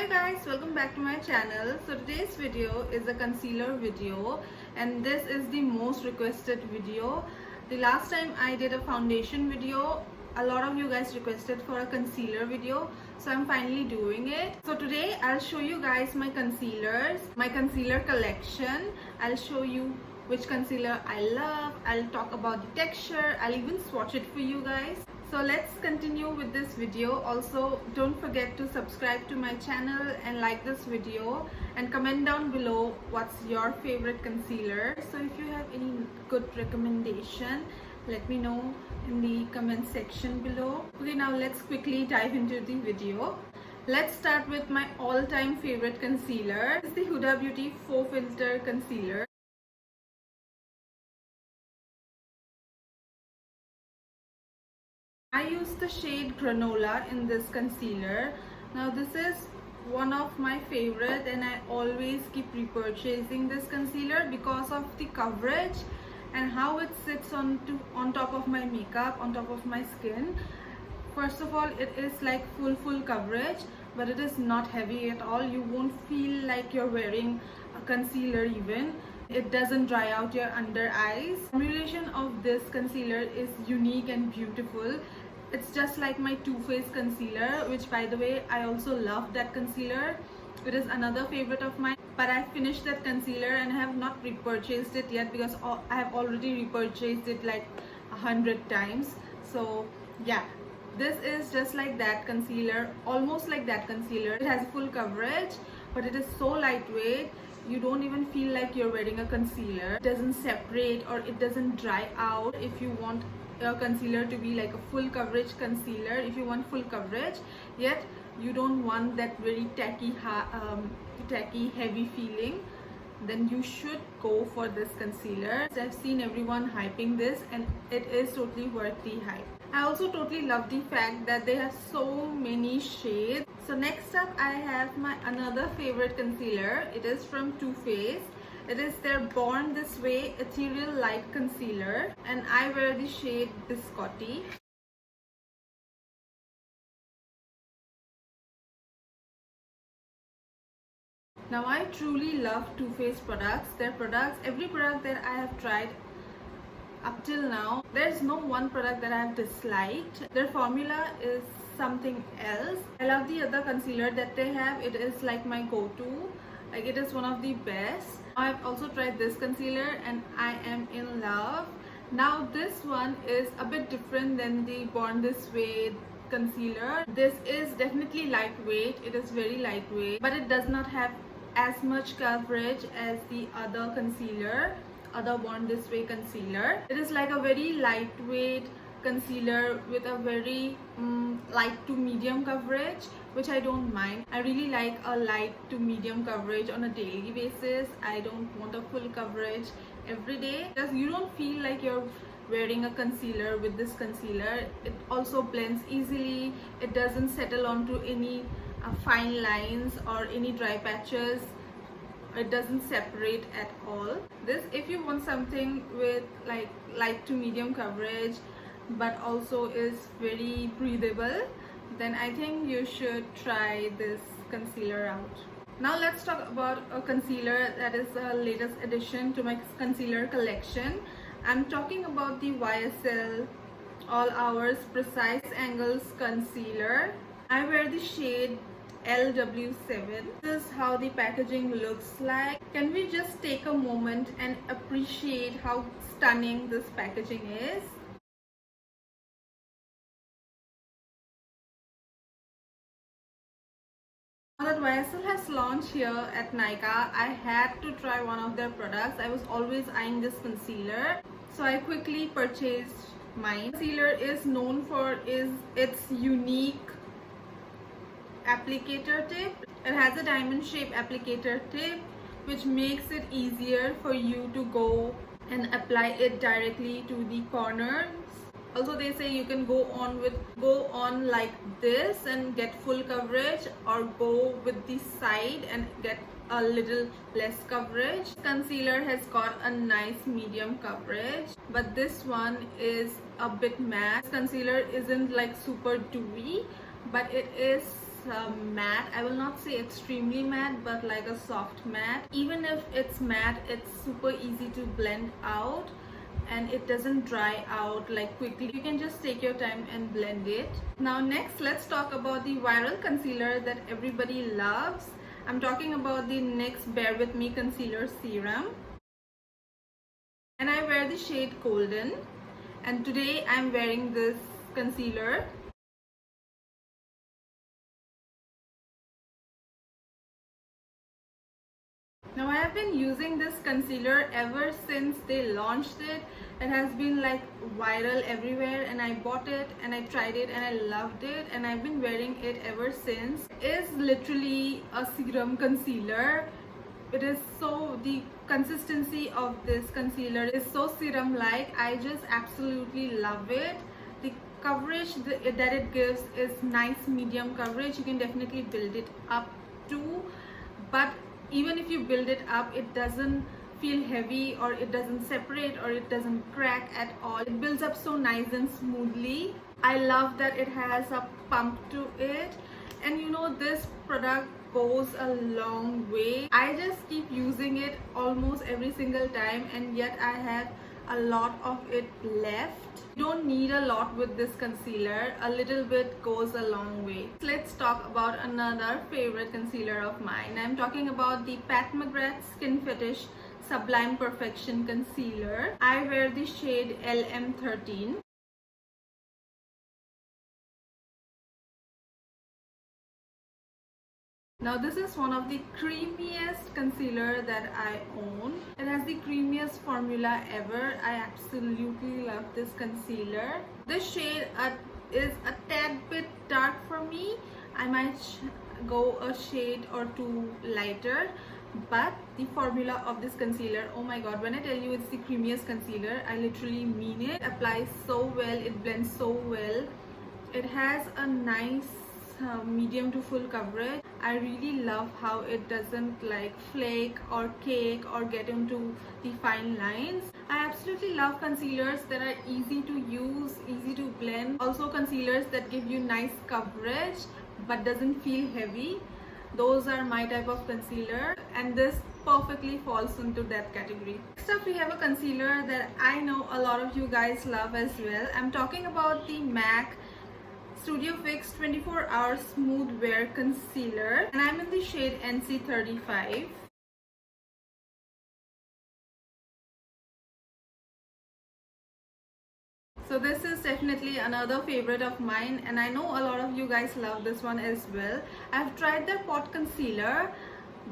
Hi guys, welcome back to my channel. So today's video is a concealer video and this is the most requested video. The last time I did a foundation video, a lot of you guys requested for a concealer video, so I'm finally doing it. So today I'll show you guys my concealers, my concealer collection. I'll show you which concealer I love. I'll talk about the texture. I'll even swatch it for you guys. So let's continue with this video. Also, don't forget to subscribe to my channel and like this video and comment down below what's your favorite concealer. So if you have any good recommendation, let me know in the comment section below. Okay, now let's quickly dive into the video. Let's start with my all-time favorite concealer. This is the Huda Beauty Faux Filter Concealer. I use the shade Granola in this concealer. Now this is one of my favorite and I always keep repurchasing this concealer because of the coverage and how it sits on top of my makeup, on top of my skin. First of all, it is like full coverage, but it is not heavy at all. You won't feel like you're wearing a concealer even. It doesn't dry out your under eyes. The formulation of this concealer is unique and beautiful. It's just like my Too Faced concealer, which by the way, I also love that concealer. It is another favorite of mine, but I finished that concealer and I have not repurchased it yet because I have already repurchased it like 100 times. So yeah, this is just like that concealer, almost like that concealer. It has full coverage, but it is so lightweight. You don't even feel like you're wearing a concealer. It doesn't separate or it doesn't dry out. If you want a concealer to be like a full coverage concealer, if you want full coverage yet you don't want that very tacky heavy feeling, then you should go for this concealer. I've seen everyone hyping this and it is totally worth the hype. I also totally love the fact that they have so many shades. So next up I have my another favorite concealer. It is from Too Faced. It is their Born This Way Ethereal Light Concealer and I wear the shade Biscotti. Now I truly love Too Faced products. Their products, every product that I have tried up till now, there's no one product that I have disliked. Their formula is something else. I love the other concealer that they have. It is like my go-to. Like it is one of the best. I've also tried this concealer and I am in love. Now this one is a bit different than the Born This Way concealer. This is definitely lightweight. It is very lightweight, but it does not have as much coverage as the other concealer, other Born This Way concealer. It is like a very lightweight concealer with a very light to medium coverage, which I don't mind. I really like a light to medium coverage on a daily basis. I don't want a full coverage every day because you don't feel like you're wearing a concealer with this concealer. It also blends easily. It doesn't settle onto any fine lines or any dry patches. It doesn't separate at all. This, if you want something with like light to medium coverage but also is very breathable, then I think you should try this concealer out. Now let's talk about a concealer that is the latest addition to my concealer collection. I'm talking about the YSL All Hours Precise Angles Concealer. I wear the shade LW7. This is how the packaging looks like. Can we just take a moment and appreciate how stunning this packaging is? Now that YSL has launched here at Nykaa, I had to try one of their products. I was always eyeing this concealer, so I quickly purchased mine. Concealer is known for its unique applicator tip. It has a diamond shaped applicator tip which makes it easier for you to go and apply it directly to the corners. Also they say you can go on like this and get full coverage, or go with the side and get a little less coverage. Concealer has got a nice medium coverage, but this one is a bit matte. Concealer isn't like super dewy, but it is matte. I will not say extremely matte, but like a soft matte. Even if it's matte, it's super easy to blend out and it doesn't dry out like quickly. You can just take your time and blend it. Now next, let's talk about the viral concealer that everybody loves. I'm talking about the NYX Bare With Me Concealer Serum. And I wear the shade Golden. And today I'm wearing this concealer. Now I have been using this concealer ever since they launched it. It has been like viral everywhere, and I bought it and I tried it and I loved it, and I've been wearing it ever since. It is literally a serum concealer. It is the consistency of this concealer is so serum like. I just absolutely love it. The coverage that it gives is nice medium coverage. You can definitely build it up too, but even if you build it up, it doesn't feel heavy, or it doesn't separate, or it doesn't crack at all. It builds up so nice and smoothly. I love that it has a pump to it, and you know, this product goes a long way. I just keep using it almost every single time, and yet I have a lot of it left. You don't need a lot with this concealer. A little bit goes a long way. Let's talk about another favorite concealer of mine. I'm talking about the Pat McGrath Skin Fetish Sublime Perfection Concealer. I wear the shade LM13. Now this is one of the creamiest concealer that I own. It has the creamiest formula ever. I absolutely love this concealer. This shade is a tad bit dark for me. I might go a shade or two lighter, but the formula of this concealer, oh my god, when I tell you it's the creamiest concealer, I literally mean it. It applies so well, it blends so well. It has a nice medium to full coverage. I really love how it doesn't like flake or cake or get into the fine lines. I absolutely love concealers that are easy to use, easy to blend. Also concealers that give you nice coverage but doesn't feel heavy. Those are my type of concealer, and this perfectly falls into that category. Next up, we have a concealer that I know a lot of you guys love as well. I'm talking about the MAC Studio Fix 24 Hour Smooth Wear Concealer, and I'm in the shade NC35. So this is definitely another favorite of mine, and I know a lot of you guys love this one as well. I've tried their pot concealer,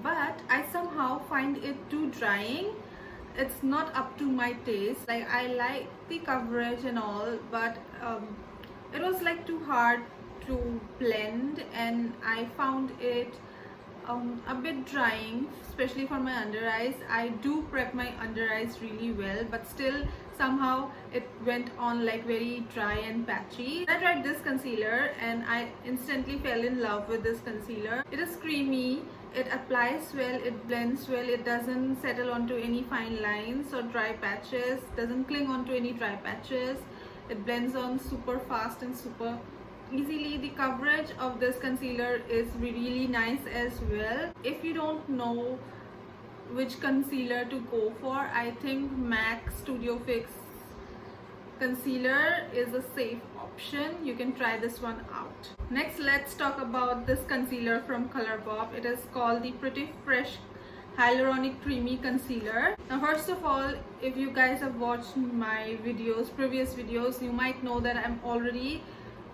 but I somehow find it too drying. It's not up to my taste. Like, I like the coverage and all, but it was like too hard to blend, and I found it a bit drying, especially for my under eyes. I do prep my under eyes really well, but still somehow it went on like very dry and patchy. I tried this concealer and I instantly fell in love with this concealer. It is creamy, it applies well, it blends well, it doesn't settle onto any fine lines or dry patches, doesn't cling onto any dry patches. It blends on super fast and super easily. The coverage of this concealer is really nice as well. If you don't know which concealer to go for, I think MAC Studio Fix concealer is a safe option. You can try this one out. Next, let's talk about this concealer from ColourPop. It is called the Pretty Fresh Hyaluronic Creamy Concealer. Now first of all, if you guys have watched my previous videos, you might know that I'm already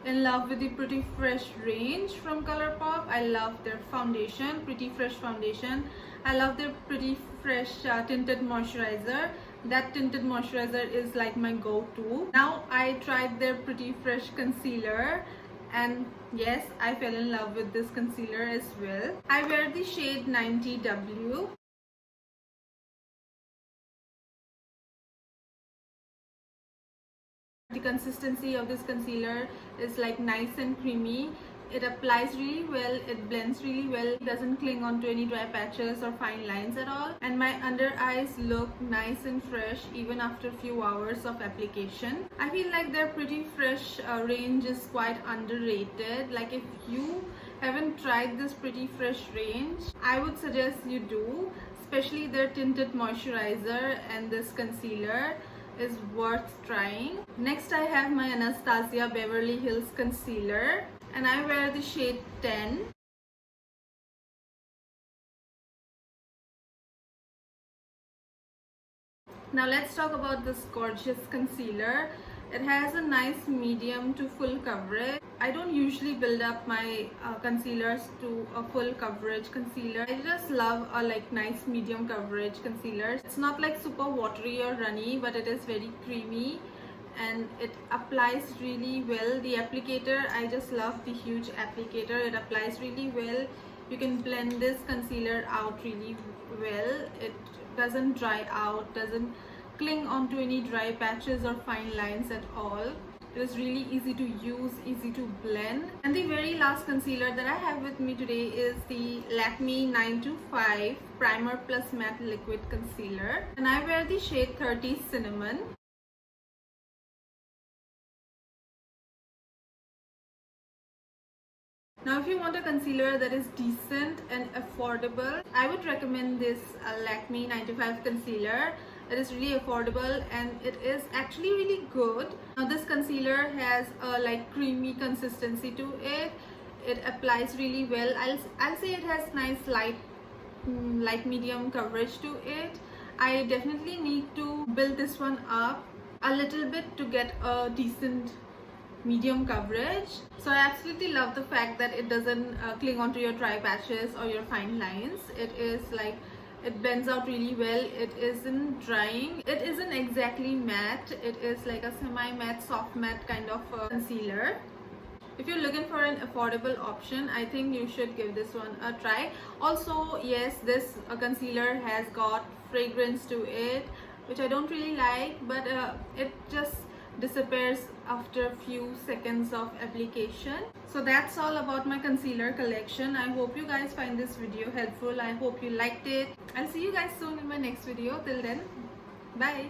in love with the Pretty Fresh range from ColourPop. I love their foundation, Pretty Fresh foundation. I love their Pretty Fresh tinted moisturizer. That tinted moisturizer is like my go-to. Now I tried their Pretty Fresh concealer, and yes, I fell in love with this concealer as well. I wear the shade 90W. The consistency of this concealer is like nice and creamy. It applies really well, it blends really well, it doesn't cling onto any dry patches or fine lines at all, and my under eyes look nice and fresh even after a few hours of application. I feel like their Pretty Fresh range is quite underrated. Like, if you haven't tried this Pretty Fresh range, I would suggest you do, especially their tinted moisturizer and this concealer is worth trying. Next I have my Anastasia Beverly Hills concealer and I wear the shade 10. Now let's talk about this gorgeous concealer. It has a nice medium to full coverage. I don't usually build up my concealers to a full coverage concealer. I just love a nice medium coverage concealer. It's not like super watery or runny, but it is very creamy and it applies really well. The applicator, I just love the huge applicator. It applies really well. You can blend this concealer out really well. It doesn't dry out, doesn't cling onto any dry patches or fine lines at all. It is really easy to use, easy to blend. And the very last concealer that I have with me today is the Lakme 925 Primer Plus Matte Liquid Concealer. And I wear the shade 30 Cinnamon. Now if you want a concealer that is decent and affordable, I would recommend this Lakme 95 concealer. It is really affordable and it is actually really good. Now this concealer has a creamy consistency to it. It applies really well. I'll say it has nice light medium coverage to it. I definitely need to build this one up a little bit to get a decent medium coverage. So I absolutely love the fact that it doesn't cling onto your dry patches or your fine lines. It is it blends out really well. It isn't drying. It isn't exactly matte. It is like a semi-matte, soft matte kind of concealer. If you're looking for an affordable option, I think you should give this one a try. Also, yes, this concealer has got fragrance to it, which I don't really like, but it just disappears after a few seconds of application. So that's all about my concealer collection. I hope you guys find this video helpful. I hope you liked it. I'll see you guys soon in my next video. Till then, bye.